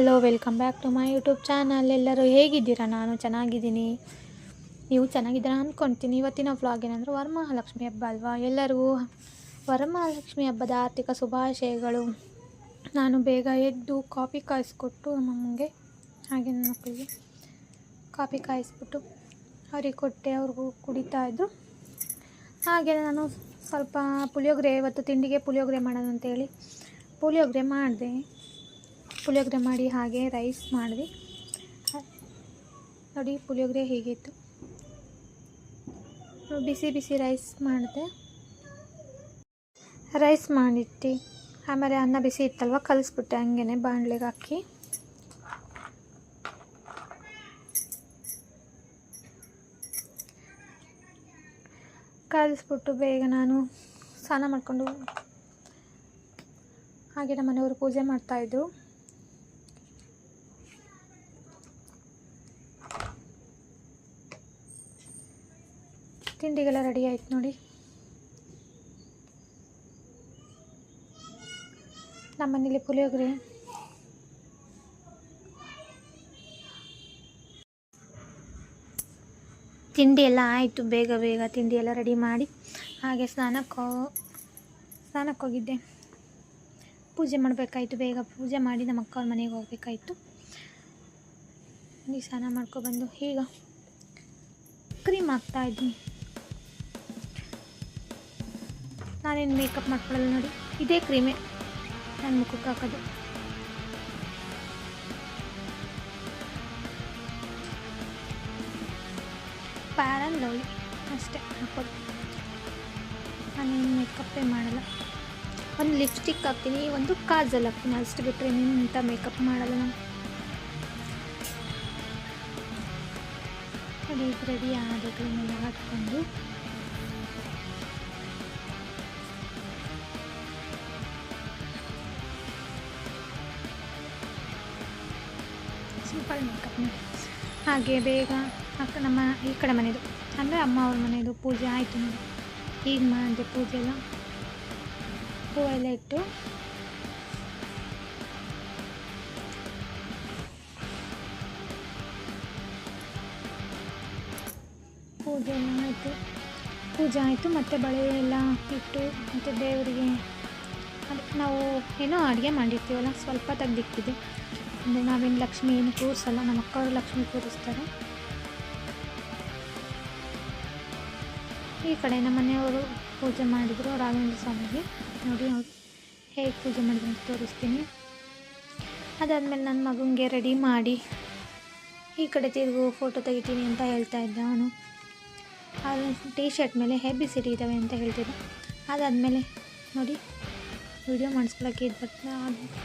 Hello, welcome back to my YouTube channel. ಎಲ್ಲರೂ ಹೇಗಿದ್ದೀರಾ? ನಾನು ಚೆನ್ನಾಗಿದ್ದೀನಿ, ನೀವು ಚೆನ್ನಾಗಿದ್ದೀರಾ ಅಂದ್ಕೊಳ್ತೀನಿ. ಇವತ್ತಿನ ವ್ಲಾಗ್ ಏನಂದರೆ ವರಮಹಾಲಕ್ಷ್ಮಿ ಹಬ್ಬ ಅಲ್ವಾ. ಎಲ್ಲರಿಗೂ ವರಮಹಾಲಕ್ಷ್ಮಿ ಹಬ್ಬದ ಆರ್ಥಿಕ ಶುಭಾಶಯಗಳು. ನಾನು ಬೇಗ ಎದ್ದು ಕಾಫಿ ಕಾಯಿಸ್ಕೊಟ್ಟು ನಮಗೆ ಹಾಗೆ ನನ್ನ ಮಕ್ಕಳಿಗೆ ಕಾಫಿ ಕಾಯಿಸ್ಬಿಟ್ಟು ಅವ್ರಿಗೆ ಕೊಟ್ಟೆ, ಅವ್ರಿಗೂ ಕುಡಿತಾಯಿದ್ರು. ಹಾಗೆ ನಾನು ಸ್ವಲ್ಪ ಪುಳಿಯೋಗರೆ, ಇವತ್ತು ತಿಂಡಿಗೆ ಪುಳಿಯೋಗರೆ ಮಾಡೋದು ಅಂತೇಳಿ ಪುಳಿಯೋಗರೆ ಮಾಡಿದೆ. ಪುಳಿಯೋಗರೆ ಮಾಡಿ ಹಾಗೆ ರೈಸ್ ಮಾಡಿದೆ. ನೋಡಿ ಪುಳಿಯೋಗರೆ ಹೀಗಿತ್ತು, ಬಿಸಿ ಬಿಸಿ ರೈಸ್ ಮಾಡಿದೆ. ರೈಸ್ ಮಾಡಿಟ್ಟು ಆಮೇಲೆ ಅನ್ನ ಬಿಸಿ ಇತ್ತಲ್ವ, ಕಲಿಸ್ಬಿಟ್ಟೆ ಹಂಗೆ ಬಾಣಲೆಗೆ ಹಾಕಿ. ಕಲಿಸ್ಬಿಟ್ಟು ಬೇಗ ನಾನು ಸ್ನಾನ ಮಾಡಿಕೊಂಡು ಹಾಗೆ ನಮ್ಮ ಮನೆಯವರು ಪೂಜೆ ಮಾಡ್ತಾಯಿದ್ರು. ತಿಂಡಿಗೆಲ್ಲ ರೆಡಿ ಆಯ್ತು ನೋಡಿ. ನಮ್ಮನೇಲಿ ಪುಳಿಯೋಗರೆ ತಿಂಡಿ ಎಲ್ಲ ಆಯಿತು. ಬೇಗ ಬೇಗ ತಿಂಡಿ ಎಲ್ಲ ರೆಡಿ ಮಾಡಿ ಹಾಗೆ ಸ್ನಾನಕ್ಕೆ ಹೋಗಿದ್ದೆ. ಪೂಜೆ ಮಾಡಬೇಕಾಯ್ತು, ಬೇಗ ಪೂಜೆ ಮಾಡಿ ನಮ್ಮ ಅಕ್ಕ ಅವ್ರ ಮನೆಗೆ ಹೋಗ್ಬೇಕಾಯ್ತು. ಸ್ನಾನ ಮಾಡ್ಕೊಬಂದು ಈಗ ಕ್ರೀಮ್ ಹಾಕ್ತಾಯಿದ್ದೀನಿ. ನಾನೇನು ಮೇಕಪ್ ಮಾಡ್ಕೊಳ್ಳಲ್ಲ ನೋಡಿ, ಇದೇ ಕ್ರೀಮೇ ನಾನು ಮುಖಕ್ಕೆ ಹಾಕೋದು. ಪ್ಯಾರನ್ ಲವ್ಲಿ ಅಷ್ಟೇ ಹಾಕೋದು, ನಾನೇನು ಮೇಕಪ್ಪೇ ಮಾಡಲ್ಲ. ಒಂದು ಲಿಪ್ಸ್ಟಿಕ್ ಹಾಕ್ತೀನಿ, ಒಂದು ಕಾಜಲ್ ಹಾಕ್ತೀನಿ, ಅಷ್ಟು ಬಿಟ್ಟರೆ ಇಂಥ ಮೇಕಪ್ ಮಾಡಲ್ಲ ನಾನು. ರೆಡಿ ಆದ ಕ್ರೀಮೆಲ್ಲ ಹಾಕ್ಕೊಂಡು ಸಿಂಪಲ್ ಮೇಕಪ್ ಹಾಗೆ ಬೇಗ ನಮ್ಮ ಈ ಕಡೆ ಮನೆಯದು ಅಂದರೆ ಅಮ್ಮ ಅವ್ರ ಮನೆಯದು ಪೂಜೆ ಆಯಿತು ನೋಡಿ. ಈಗ ಮಾಡಿದೆ ಪೂಜೆ ಎಲ್ಲ, ಹೂವೆಲ್ಲ ಇಟ್ಟು ಪೂಜೆ ಆಯಿತು. ಮತ್ತು ಬಳೆ ಎಲ್ಲ ಇಟ್ಟು ಮತ್ತು ದೇವರಿಗೆ ನಾವು ಏನೋ ಅಡುಗೆ ಮಾಡಿರ್ತೀವಲ್ಲ, ಸ್ವಲ್ಪ ತೆಗ್ದಿಕ್ಕಿದೆ. ಅಂದರೆ ನಾವೇನು ಲಕ್ಷ್ಮಿ ಏನು ಕೂರಿಸಲ್ಲ, ನಮ್ಮ ಅಕ್ಕವರು ಲಕ್ಷ್ಮಿ ಕೂರಿಸ್ತಾರೆ. ಈ ಕಡೆ ನಮ್ಮ ಮನೆಯವರು ಪೂಜೆ ಮಾಡಿದರು ರಾಘವೇಂದ್ರ ಸ್ವಾಮಿಗೆ. ನೋಡಿ ಅವ್ರು ಹೇಗೆ ಪೂಜೆ ಮಾಡಿದ್ರು ಅಂತ ತೋರಿಸ್ತೀನಿ. ಅದಾದಮೇಲೆ ನನ್ನ ಮಗನಿಗೆ ರೆಡಿ ಮಾಡಿ ಈ ಕಡೆ ತಿರುಗು ಫೋಟೋ ತೆಗಿತೀನಿ ಅಂತ ಹೇಳ್ತಾ ಇದ್ದ ಅವನು. ಅದು ಟೀ ಶರ್ಟ್ ಮೇಲೆ ABCD ಇದ್ದಾವೆ ಅಂತ ಹೇಳ್ತಿದ್ದ. ಅದಾದಮೇಲೆ ನೋಡಿ ವೀಡಿಯೋ ಮಾಡಿಸ್ಕೊಳಕ್ಕೆ ಇದು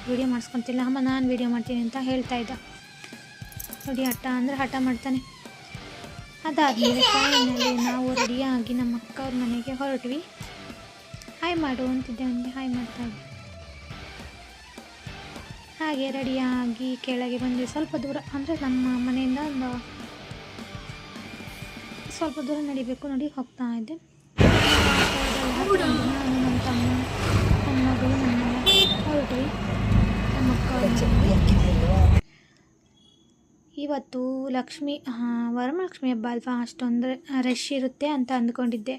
ವೀಡಿಯೋ ಮಾಡಿಸ್ಕೊತಿಲ್ಲ, ಅಮ್ಮ ನಾನು ವೀಡಿಯೋ ಮಾಡ್ತೀನಿ ಅಂತ ಹೇಳ್ತಾ ಇದ್ದ. ನೋಡಿ ಹಠ ಅಂದರೆ ಹಠ ಮಾಡ್ತಾನೆ. ಅದಾದಮೇಲೆ ಫೈನಲಿ ನಾವು ರೆಡಿಯಾಗಿ ನಮ್ಮ ಅಕ್ಕ ಅವ್ರ ಮನೆಗೆ ಹೊರಟ್ವಿ. ಹಾಯ್ ಮಾಡು ಅಂತಿದ್ದೆ, ಅವನಿಗೆ ಹಾಯ್ ಮಾಡ್ತಾಯಿದ್ದೆ. ಹಾಗೆ ರೆಡಿಯಾಗಿ ಕೆಳಗೆ ಬಂದ್ವಿ. ಸ್ವಲ್ಪ ದೂರ ಅಂದರೆ ನಮ್ಮ ಮನೆಯಿಂದ ಒಂದು ಸ್ವಲ್ಪ ದೂರ ನಡಿಬೇಕು ನೋಡಿ, ಹೋಗ್ತಾ ಇದ್ದೆ. ನಾನು ನಮ್ಮ ತಮ್ಮ ನನ್ನ ಮಗಳು ನನ್ನೆಲ್ಲ ಹೊರಟ್ವಿ ನಮ್ಮ ಅಕ್ಕ. ಇವತ್ತು ವರಮಹಾಲಕ್ಷ್ಮಿ ಹಬ್ಬ ಅಲ್ವಾ, ಅಷ್ಟೊಂದು ರಶ್ ಇರುತ್ತೆ ಅಂತ ಅಂದ್ಕೊಂಡಿದ್ದೆ.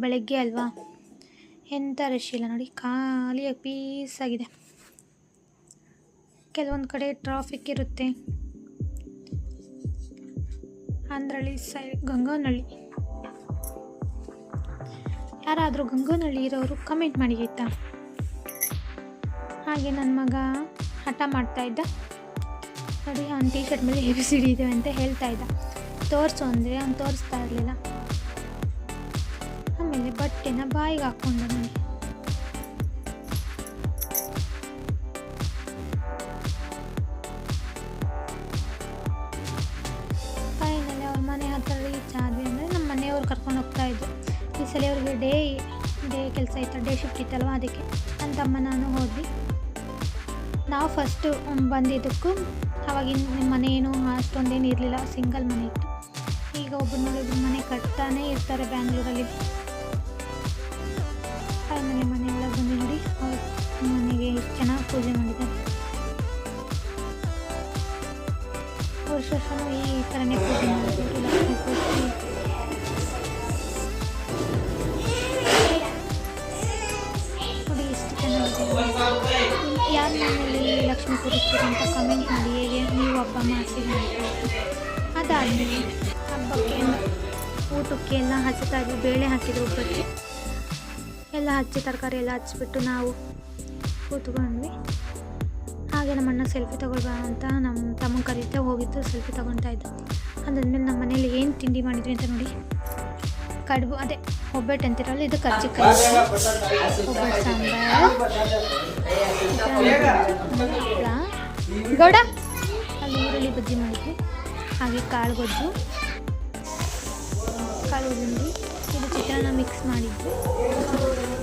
ಬೆಳಗ್ಗೆ ಅಲ್ವಾ, ಎಂಥ ರಶ್ ಇಲ್ಲ ನೋಡಿ, ಖಾಲಿಯಾಗಿ ಪೀಸಾಗಿದೆ. ಕೆಲವೊಂದು ಕಡೆ ಟ್ರಾಫಿಕ್ ಇರುತ್ತೆ. ಅಂದ್ರಳ್ಳಿ ಸೈಡ್ ಗಂಗಾನಹಳ್ಳಿ, ಯಾರಾದರೂ ಗಂಗಾನಹಳ್ಳಿ ಇರೋರು ಕಮೆಂಟ್ ಮಾಡಿ ಆಯಿತಾ. ಹಾಗೆ ನನ್ನ ಮಗ ಹಠ ಮಾಡ್ತಾಯಿದ್ದ ನೋಡಿ, ಅವ್ನು ಟೀ ಶರ್ಟ್ ಮೇಲೆ ABCD ಇದೆ ಅಂತ ಹೇಳ್ತಾ ಇದ್ದ. ತೋರಿಸು ಅಂದರೆ ಅವ್ನು ತೋರಿಸ್ತಾ ಇರಲಿಲ್ಲ. ಆಮೇಲೆ ಬಟ್ಟೆನ ಬಾಯಿಗೆ ಹಾಕ್ಕೊಂಡ ನೋಡಿ. ಫೈನಲಿ ಅವ್ರ ಮನೆ ಹತ್ರ ರೀಚ್ ಆದ್ವಿ. ಅಂದರೆ ನಮ್ಮ ಮನೆಯವ್ರು ಕರ್ಕೊಂಡು ಹೋಗ್ತಾಯಿದ್ರು. ಈ ಸಲ ಅವ್ರಿಗೆ ಡೇ ಕೆಲಸ ಇತ್ತು, ಡೇ ಶಿಫ್ಟ್ ಇತ್ತಲ್ವ, ಅದಕ್ಕೆ ನನ್ನ ತಮ್ಮ ನಾನು ಹೋದ್ವಿ. ನಾವು ಫಸ್ಟು ಬಂದಿದ್ದಕ್ಕೂ ಆವಾಗಿನ ಮನೆ ಏನು ಅಷ್ಟೊಂದೇನು ಇರಲಿಲ್ಲ, ಸಿಂಗಲ್ ಮನೆ ಇತ್ತು. ಈಗ ಒಬ್ಬರು ಮನೆ ಕಟ್ತಾನೇ ಇರ್ತಾರೆ ಬ್ಯಾಂಗ್ಳೂರಲ್ಲಿ. ಫೈನಲಿ ಮನೆ ಒಳಗೆ ಬಂದು ನೋಡಿ, ಅವ್ರ ಮನೆಗೆ ಎಷ್ಟು ಚೆನ್ನಾಗಿ ಪೂಜೆ ಮಾಡಿದ್ದಾರೆ. ವರ್ಷವೂ ಈ ಥರನೇ ಪೂಜೆ ಮಾಡ್ಬೋದು ಲಕ್ಷ್ಮೀ ಪೂಜೆ. ನೋಡಿ ಎಷ್ಟು ಚೆನ್ನಾಗಿದೆ. ಯಾರು ಮನೆಯಲ್ಲಿ ಲಕ್ಷ್ಮೀ ಕೂರಿಸ್ತೀರಿ ಅಂತ ಕಮೆಂಟ್ ಮಾಡಿ, ಹೇಗೆ ನೀವು ಹಬ್ಬ ಮಾಡ್ತೀರಿ ಅಂತ. ಅದಾದಮೇಲೆ ಹಬ್ಬಕ್ಕೆ ಊಟಕ್ಕೆ ಎಲ್ಲ ಹಚ್ಚುತ್ತಾ ಇದ್ವಿ. ಬೇಳೆ ಹಾಕಿದ್ರು ಒಬ್ಬಕ್ಕೆ ಎಲ್ಲ ಹಚ್ಚಿ ತರಕಾರಿ ಎಲ್ಲ ಹಚ್ಚಿಬಿಟ್ಟು ನಾವು ಕೂತ್ಕೊಂಡ್ವಿ. ಹಾಗೆ ನಮ್ಮ ಅಣ್ಣ ಸೆಲ್ಫಿ ತೊಗೊಳ್ಬಾ ಅಂತ ನಮ್ಮ ತಮ್ಮ ಕರೀತಾ ಹೋಗಿದ್ದು ಸೆಲ್ಫಿ ತೊಗೊಳ್ತಾ ಇದ್ದು. ಅದಾದ್ಮೇಲೆ ನಮ್ಮ ಮನೇಲಿ ಏನು ತಿಂಡಿ ಮಾಡಿದ್ವಿ ಅಂತ ನೋಡಿ. ಕಡುಬು, ಅದೇ ಒಬ್ಬಟ್ಟು ಅಂತಿರಲ್ಲ, ಇದು ಕರ್ಜಿಕಾಯಿ ಒಬ್ಬಟ್ಟು ಸಾಂಬಾರು ಗೌಡ. ಅಲ್ಲಿ ಈರುಳ್ಳಿ ಬಜ್ಜಿ ಮಾಡಿದ್ವಿ. ಹಾಗೆ ಕಾಳು ಗೊಜ್ಜು ಇದು ಚಿತ್ರಾನ್ನ ಮಿಕ್ಸ್ ಮಾಡಿದ್ವಿ.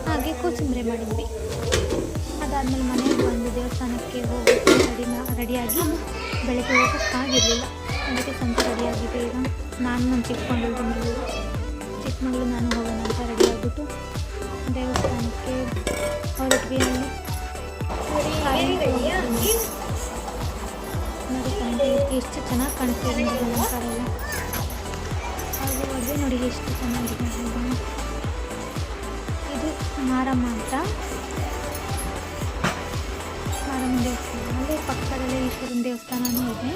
ಹಾಗೆ ಕೋಸಂಬರಿ ಮಾಡಿದ್ವಿ. ಅದಾದಮೇಲೆ ಮನೆಗೆ ಬಂದು ದೇವಸ್ಥಾನಕ್ಕೆ ಹೋಗೋಕ್ಕೆ ರೆಡಿಯಾಗಿ ಬೆಳಗ್ಗೆ ಹೋಗೋಕ್ಕಾಗಿರಲಿಲ್ಲ. ಅದಕ್ಕೆ ಸ್ವಲ್ಪ ರೆಡಿಯಾಗಿದೆ. ಈಗ ನಾನು ನನ್ನ ಚಿಕ್ಕ ಮಗಳು ನಾನು ಹೋಗೋಣ ಅಂತ ರೆಡಿಯಾಗಿಬಿಟ್ಟು ದೇವಸ್ಥಾನಕ್ಕೆ ಹೊರಟ್ವಿ. ನೋಡಿ ಎಷ್ಟು ಚೆನ್ನಾಗಿ ಕಾಣಿಸ್ತಿದೆ ನಮ್ಮ ಕಾರಲ್ಲಿ. ಹಾಗೆ ಹೋಗಿ ನೋಡಿ ಎಷ್ಟು ಚೆನ್ನಾಗಿದೆ. ಇದು ಮಾರಮ್ಮ ಅಂತ, ಮಾರಮ್ಮ ದೇವಸ್ಥಾನ. ಅಲ್ಲೇ ಪಕ್ಕದಲ್ಲೇ ಈಶ್ವರನ ದೇವಸ್ಥಾನವೂ ಇದೆ.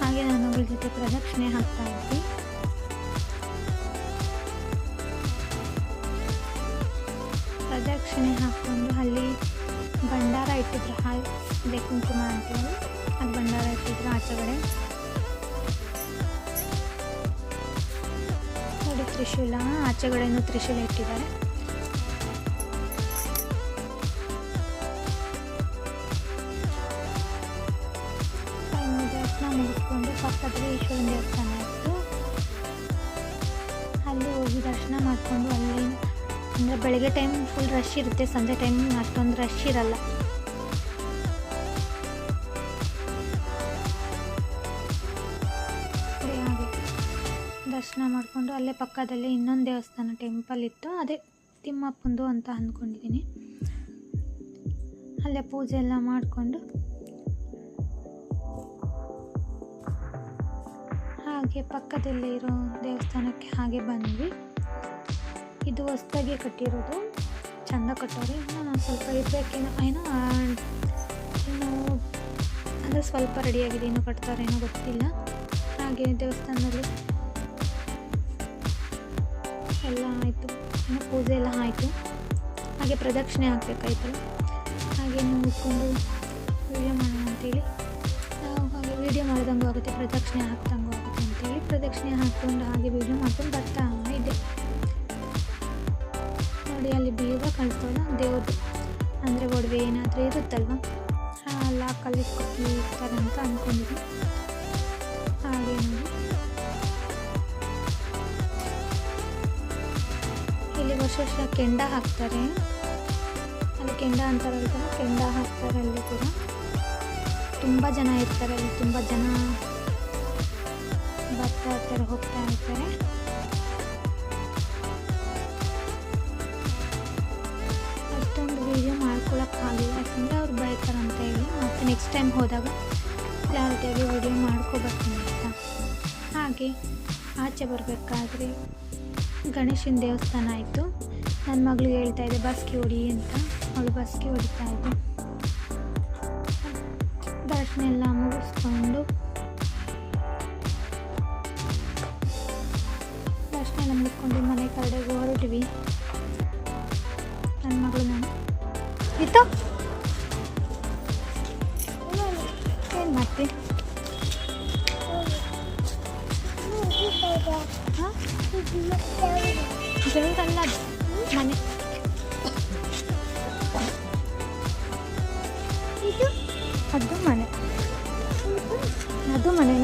ಹಾಗೆ ನಾನು ಅವಳ ಜೊತೆ ಪ್ರದಕ್ಷಿಣೆ ಹಾಕ್ತಾ ಇದ್ವಿ. ಪ್ರದಕ್ಷಿಣೆ ಹಾಕ್ಕೊಂಡು ಅಲ್ಲಿ ಭಂಡಾರ ಇಟ್ಟಿದ್ರು. ಅದೇ ಕುಂಕುಮ ಅಂತೇಳಿ ಅದು ಭಂಡಾರ ಇಟ್ಟಿದ್ರು ಆಚೆಗಡೆ. ನೋಡಿ ತ್ರಿಶೂಲ, ಆಚೆಗಡೆನೂ ತ್ರಿಶೂಲ ಇಟ್ಟಿದ್ದಾರೆ. ದರ್ಶನ ಮುಗಿಸ್ಕೊಂಡು ಪಕ್ಕದಲ್ಲಿ ಈಶ್ವರನ ದೇವಸ್ಥಾನ ಇತ್ತು. ಅಲ್ಲಿ ಹೋಗಿ ದರ್ಶನ ಮಾಡಿಕೊಂಡು ಅಲ್ಲಿ ಅಂದರೆ ಬೆಳಗ್ಗೆ ಟೈಮ್ ಫುಲ್ ರಶ್ ಇರುತ್ತೆ, ಸಂಜೆ ಟೈಮ್ ಅಷ್ಟೊಂದು ರಶ್ ಇರಲ್ಲ. ಹಾಗೆ ದರ್ಶನ ಮಾಡಿಕೊಂಡು ಅಲ್ಲೇ ಪಕ್ಕದಲ್ಲೇ ಇನ್ನೊಂದು ದೇವಸ್ಥಾನ ಟೆಂಪಲ್ ಇತ್ತು, ಅದೇ ತಿಮ್ಮಪ್ಪಂದು ಅಂತ ಅಂದ್ಕೊಂಡಿದ್ದೀನಿ. ಅಲ್ಲೇ ಪೂಜೆ ಎಲ್ಲ ಮಾಡಿಕೊಂಡು ಹಾಗೆ ಪಕ್ಕದಲ್ಲೇ ಇರೋ ದೇವಸ್ಥಾನಕ್ಕೆ ಹಾಗೆ ಬಂದ್ವಿ. ಇದು ಹೊಸದಾಗಿ ಕಟ್ಟಿರೋದು, ಚೆಂದ ಕಟ್ಟೋರು. ಇನ್ನೂ ಸ್ವಲ್ಪ ಇರಬೇಕೇನೋ, ಇನ್ನೂ ಅಂದರೆ ಸ್ವಲ್ಪ ರೆಡಿಯಾಗಿದೆ, ಇನ್ನೂ ಕಟ್ತಾರೇನೋ ಗೊತ್ತಿಲ್ಲ. ಹಾಗೆ ದೇವಸ್ಥಾನದಲ್ಲಿ ಎಲ್ಲ ಆಯಿತು, ಇನ್ನೂ ಪೂಜೆ ಎಲ್ಲ ಆಯಿತು. ಹಾಗೆ ಪ್ರದಕ್ಷಿಣೆ ಹಾಕಬೇಕಾಯ್ತು. ಹಾಗೆ ನೋಡಿಕೊಂಡು ವೀಡಿಯೋ ಮಾಡೋಣ ಅಂತೇಳಿ ನಾವು ಹಾಗೆ ವೀಡಿಯೋ ಮಾಡ್ದಂಗೂ ಆಗುತ್ತೆ, ಪ್ರದಕ್ಷಿಣೆ ಹಾಕ್ದಂಗೂ ಆಗುತ್ತೆ ಅಂತೇಳಿ ಪ್ರದಕ್ಷಿಣೆ ಹಾಕ್ಕೊಂಡು ಹಾಗೆ ವೀಡಿಯೋ ಮಾಡ್ಕೊಂಡು ಬರ್ತಾ ಇದ್ದೆ. ನೋಡಿ ಅಲ್ಲಿ ಬೀಗ ಕಳ್ಸೋಲ್ಲ ದೇವ್ರದ್ದು, ಅಂದರೆ ಒಡವೆ ಏನಾದರೂ ಇರುತ್ತಲ್ವ, ಲಾಕಲ್ಲಿ ಇರ್ತಾರೆ ಅಂತ ಅಂದ್ಕೊಂಡಿದ್ವಿ. ಹಾಗೆ ನೋಡಿ ಇಲ್ಲಿ ವರ್ಷ ಕೆಂಡ ಹಾಕ್ತಾರೆ, ಅಲ್ಲಿ ಕೆಂಡ ಅಂತಾರಲ್ಲ, ಕೆಂಡ ಹಾಕ್ತಾರೆ. ಅಲ್ಲಿ ಕೂಡ ತುಂಬ ಜನ ಇರ್ತಾರೆ, ಅಲ್ಲಿ ತುಂಬ ಜನ ಬರ್ತಾ ಇರ್ತಾರೆ, ಹೋಗ್ತಾ ಇರ್ತಾರೆ. ಅಷ್ಟೊಂದು ವೀಡಿಯೋ ಮಾಡ್ಕೊಳಕ್ಕಾಗಿಲ್ಲ, ಯಾಕಂದರೆ ಅವ್ರು ಬೈತಾರೆ ಅಂತ ಹೇಳಿ. ಮತ್ತು ನೆಕ್ಸ್ಟ್ ಟೈಮ್ ಹೋದಾಗ ಕ್ಲಾರಿಟಿಯಾಗಿ ವೀಡಿಯೋ ಮಾಡ್ಕೊಬರ್ತೀನಿ ಅಂತ. ಹಾಗೆ ಆಚೆ ಬರಬೇಕಾದ್ರೆ ಗಣೇಶನ ದೇವಸ್ಥಾನ ಆಯಿತು. ನನ್ನ ಮಗಳು ಹೇಳ್ತಾ ಇದೆ ಬಸ್ಗೆ ಹೊಡಿ ಅಂತ, ಅವಳು ಬಸ್ಗೆ ಹೊಡಿತಾ ಇದ್ದೆ. ದರ್ಶನ ಎಲ್ಲ ಮುಗಿಸ್ಕೊಂಡು ಮನೆ ಕಡೆಗೆ ಹೊರಟ್ವಿ. ನನ್ನ ಮಗಳು ನಾನು ಇತ್ತು ಏನು ಮಾಡ್ತಿ? ದೇವರಲ್ಲ ಮನೆ, ಅದು ಮನೆ, ಅದು ಮನೆ.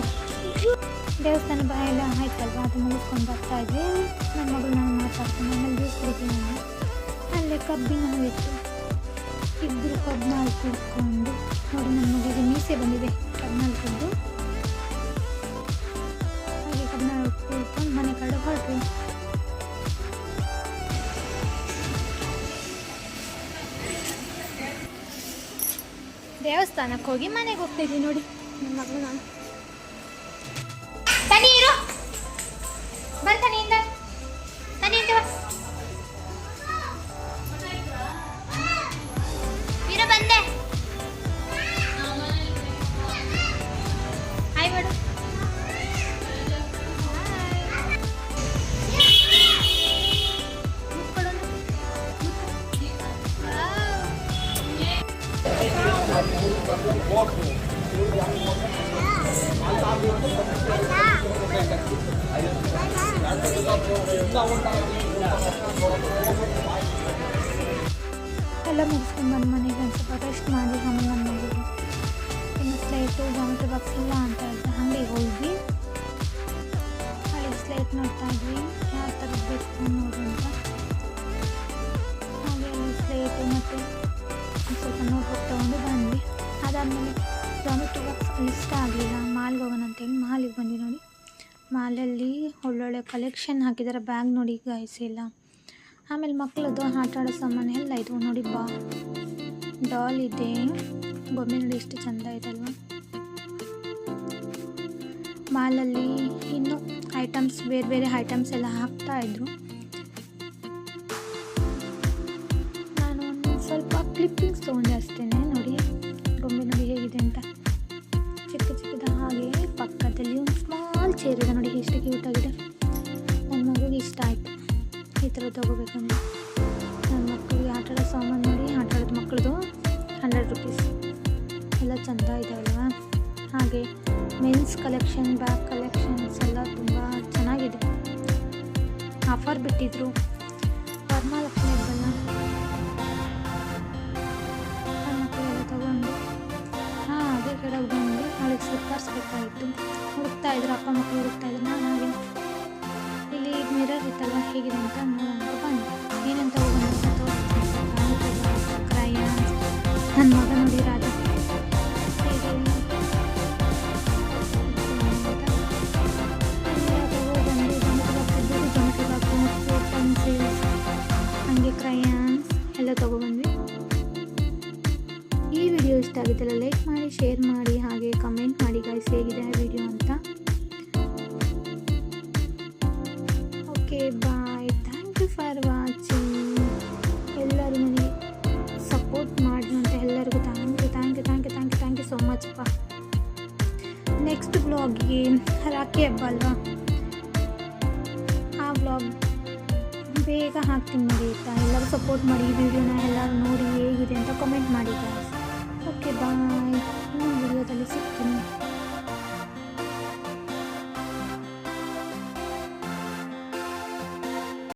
ದೇವಸ್ಥಾನ ಎಲ್ಲ ಆಯ್ತಲ್ವ, ಅದು ಮುಗಿಸ್ಕೊಂಡು ಬರ್ತಾ ಇದ್ವಿ. ನನ್ನ ಮಗಳು ನಾನು ಮಾತಾಡ್ತೀನಿ, ಆಮೇಲೆ ಜ್ಯೂಸ್ ಕುಡಿತೀನಿ. ನಾನು ಅಲ್ಲೇ ಕಬ್ಬಿನ ಹಾವಿತ್ತು. ಇಬ್ಬರು ಕಬ್ನಾಲ್ ಕುಡ್ಕೊಂಡು ನೋಡಿ ನನ್ನ ಮಗಳಿಗೆ ಮೀಸೆ ಬಂದಿದೆ ಕಬ್ನಾಲ್ ಕುಡ್ದು ಹಾಗೆ ಕಬ್ನಾಲ್ ಕುಡ್ಕೊಂಡು ಮನೆ ಕಡೆ ಹೊರಟ್ವಿ. ದೇವಸ್ಥಾನಕ್ಕೆ ಹೋಗಿ ಮನೆಗೆ ಹೋಗ್ತಿದ್ವಿ ನೋಡಿ ನನ್ನ ಮಗಳು ನಾನು. ತನಿ ಇರು ಬರ್ತಾನಿಂದ ತನಿ ಇರು ಬಂದೆ ಹಾಯ್ ಮಾಡು. ಎಲ್ಲ ಮುಗಿಸ್ಕೊಂಡು ಬಂದು ಮನೆಗೆ ಒಂದು ಸ್ವಲ್ಪ ರೆಸ್ಟ್ ಮಾಡಿ ಆಮೇಲೆ ನನ್ನ ಮಗಳು ಇನ್ನು ಸ್ಲೇಟು ಜಾಮೆಟ್ರಿ ಬಾಕ್ಸ್ ಇಲ್ಲ ಅಂತ ಇದ್ದೆ ಅಂಗಡಿಗೆ ಹೋದ್ವಿ. ಹಳೆ ಸ್ಲೇಟ್ ನೋಡ್ತಾ ಇದ್ವಿ ಯಾವ ಥರದ್ದು ಬೇಕು ನೋಡು ಅಂತ. ಹಾಗೆ ಅಲ್ಲಿ ಸ್ಲೇಟು ಮತ್ತು ಸ್ವಲ್ಪ ನೋಟ್ಬುಕ್ ತೊಗೊಂಡು ಬಂದ್ವಿ. ಅದಾದಮೇಲೆ ಜಾಮೆಟ್ರಿ ಬಾಕ್ಸ್ ಇಷ್ಟ ಆಗಲಿಲ್ಲ, ಮಾಲ್ಗೆ ಹೋಗೋಣ ಅಂತೇಳಿ ಮಾಲಿಗೆ ಬಂದ್ವಿ ನೋಡಿ. ಮಾಲಲ್ಲಿ ಒಳ್ಳೊಳ್ಳೆ ಕಲೆಕ್ಷನ್ ಹಾಕಿದ್ದಾರೆ. ಬ್ಯಾಗ್ ನೋಡಿ ಗಾಯ್ಸ್ ಎಲ್ಲ. ಆಮೇಲೆ ಮಕ್ಕಳದ್ದು ಆಟ ಆಡೋ ಸಾಮಾನು ಎಲ್ಲ ಇದು ನೋಡಿ. ಡಾಲ್ ಇದೆ, ಗೊಂಬೆ ನೋಡಿ ಎಷ್ಟು ಚೆಂದ ಇದೆ ಅಲ್ವಾ. ಮಾಲಲ್ಲಿ ಇನ್ನೂ ಐಟಮ್ಸ್ ಬೇರೆ ಬೇರೆ ಐಟಮ್ಸ್ ಎಲ್ಲ ಹಾಕ್ತಾಯಿದ್ರು. ನಾನು ಒಂದು ಸ್ವಲ್ಪ ಕ್ಲಿಪ್ಪಿಂಗ್ಸ್ ತೊಗೊಂಡೆ ಅಷ್ಟೇ ನೋಡಿ. ಗೊಂಬೆ ನೋಡಿ ಹೇಗಿದೆ ಅಂತ ಚಿಕ್ಕ ಚಿಕ್ಕದ. ಹಾಗೆ ಪಕ್ಕದಲ್ಲಿ ಒಂದು ಸ್ಮಾಲ್ ಚೇರ್ ಇದೆ ನೋಡಿ ಎಷ್ಟು ಕ್ಯೂಟಾಗಿದೆ. ನನ್ನ ಮಗುಗೆ ಇಷ್ಟ ಆಯಿತು ಈ ಥರ ತೊಗೋಬೇಕಂದ್ರೆ. ನನ್ನ ಮಕ್ಕಳಿಗೆ ಆಟ ಆಡೋ ಸಾಮಾನು ನೋಡಿ, ಆಟ ಆಡೋದು ಮಕ್ಕಳದು 100 ರೂಪೀಸ್ ಎಲ್ಲ ಚೆಂದ ಇದೆ ಅಲ್ವಾ. ಹಾಗೆ ಮೆನ್ಸ್ ಕಲೆಕ್ಷನ್, ಬ್ಯಾಗ್ ಕಲೆಕ್ಷನ್ಸ್ ಎಲ್ಲ ತುಂಬ ಚೆನ್ನಾಗಿದೆ. ಆಫರ್ ಬಿಟ್ಟಿದ್ರು ವರಮಹಾಲಕ್ಷ್ಮಿ ಹಬ್ಬನ. ನನ್ನ ಮಕ್ಕಳೆಲ್ಲ ತೊಗೊಂಡು ಹಾಗೆ ಕೆಳಗೆ ಬಂದು ಅವಳಿಗೆ ಸ್ಲಿಪ್ಪರ್ಸ್ ಬೇಕಾಗಿತ್ತು. ಹುಡುಕ್ತಾಯಿದ್ರು, ಅಪ್ಪ ಮಕ್ಕಳು ಹುಡುಕ್ತಾಯಿದ್ರು. ನಾನು ಹಾಗೆ ಇಲ್ಲಿ ಮಿರರ್ ಇತ್ತಲ್ವ ಹೇಗಿದೆ ಅಂತ ನೋಡೋಣ ಬಂದು ಏನಂತ ಹೋಗೋಣ ಕ್ರಯಾನ್ಸ್. ನನ್ನ ಮಗ ನೋಡಿ ರಾಜ ಪೆನ್ಸಿಲ್ಸ್ ಹಾಗೆ ಕ್ರಯಾನ್ಸ್ ಎಲ್ಲ ತೊಗೊಬಂದ್ವಿ. ಈ ವಿಡಿಯೋ ಇಷ್ಟ ಆಗಿದ್ದೆಲ್ಲ ಲೈಕ್ ಮಾಡಿ, ಶೇರ್ ಮಾಡಿ, ಹಾಗೆ ಕಮೆಂಟ್ ಮಾಡಿ ಗೈಸ್ ಹೇಗಿದೆ ಆ ವಿಡಿಯೋ ಅಂತ. Okay bye, thank you for watching. ಎಲ್ಲರೂ ನನಗೆ ಸಪೋರ್ಟ್ ಮಾಡಿ ಅಂತ ಎಲ್ಲರಿಗೂ ಥ್ಯಾಂಕ್ ಯು ಸೋ ಮಚ್ ಅಪ್ಪ. ನೆಕ್ಸ್ಟ್ ಬ್ಲಾಗಿಗೆ ರಾಖಿ ಹಬ್ಬ ಅಲ್ವಾ, ಆ ಬ್ಲಾಗ್ ಬೇಗ ಹಾಕ್ತೀನಿ ನೋಡಿ ಆಯಿತಾ. ಎಲ್ಲರೂ ಸಪೋರ್ಟ್ ಮಾಡಿ, ಈ ವಿಡಿಯೋನ ಎಲ್ಲರೂ ನೋಡಿ ಹೇಗಿದೆ ಅಂತ ಕಮೆಂಟ್ ಮಾಡಿ ಗೈಸ್.